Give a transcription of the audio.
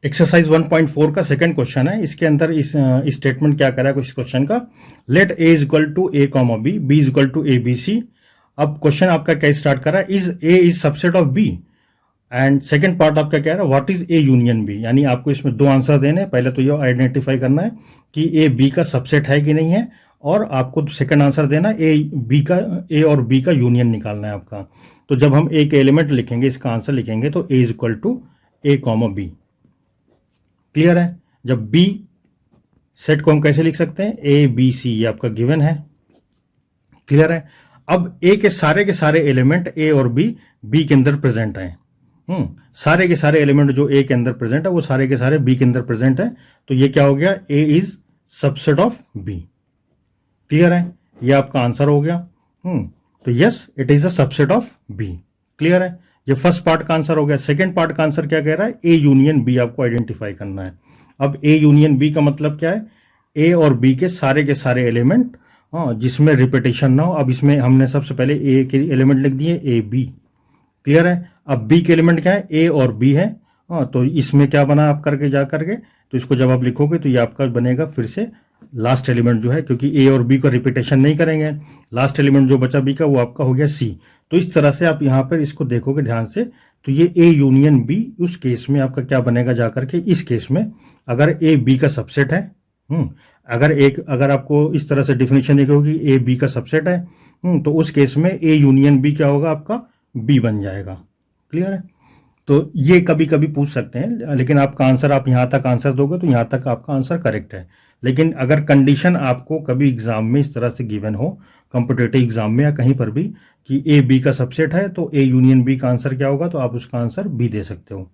Exercise 1.4 का second question है। इसके अंदर इस स्टेटमेंट क्या करा है इस क्वेश्चन का, let a is equal to A comma b, b is equal to a b c. अब क्वेश्चन आपका क्या स्टार्ट कर रहा है, is a is subset of b, and second part आपका क्या है, what is a union b. यानी आपको इसमें दो आंसर देने हैं। पहले तो ये आइडेंटिफाई करना है कि ए बी का सबसेट है कि नहीं है, और आपको सेकंड आंसर देना ए बी का, ए और बी का यूनियन निकालना है आपका। तो जब हम ए के एलिमेंट लिखेंगे, इसका आंसर लिखेंगे, तो A is equal to A comma B. Clear है। जब बी सेट को हम कैसे लिख सकते हैं, ए बी सी, ये आपका गिवन है। क्लियर है। अब ए के सारे एलिमेंट ए और बी बी के अंदर प्रेजेंट हैं। सारे के सारे एलिमेंट जो ए के अंदर प्रेजेंट है वो सारे के सारे बी के अंदर प्रेजेंट है। तो ये क्या हो गया, A is subset of B. Clear है, ये आपका आंसर हो गया। तो yes, it is a subset of B. Clear है, ये फर्स्ट पार्ट का आंसर हो गया। सेकंड पार्ट का आंसर क्या कह रहा है, ए यूनियन बी आपको आइडेंटिफाई करना है। अब ए यूनियन बी का मतलब क्या है, ए और बी के सारे एलिमेंट जिसमें रिपीटेशन ना हो। अब इसमें हमने सबसे पहले ए के एलिमेंट लिख दिए, ए बी। क्लियर है। अब बी के एलिमेंट क्या है, ए और बी है। तो इसमें क्या बना आप करके जा करके, तो इसको जब आप लिखोगे तो ये आपका बनेगा फिर से लास्ट एलिमेंट जो है, क्योंकि ए और बी का रिपीटेशन नहीं करेंगे। लास्ट एलिमेंट जो बचा बी का वो आपका हो गया सी। तो इस तरह से आप यहाँ पर इसको देखोगे ध्यान से, तो ये ए यूनियन बी उस केस में आपका क्या बनेगा जाकर के, इस केस में अगर ए बी का सबसेट है, अगर आपको इस तरह से डिफिनेशन देखी होगी ए बी का सबसेट है, तो उस केस में ए यूनियन बी क्या होगा आपका, बी बन जाएगा। क्लियर है। तो ये कभी कभी पूछ सकते हैं, लेकिन आपका आंसर, आप यहाँ तक आंसर दोगे तो यहाँ तक आपका आंसर करेक्ट है। लेकिन अगर कंडीशन आपको कभी एग्जाम में इस तरह से गिवन हो, कॉम्पिटिटिव एग्जाम में या कहीं पर भी, कि ए बी का सबसेट है, तो ए यूनियन बी का आंसर क्या होगा, तो आप उसका आंसर बी दे सकते हो।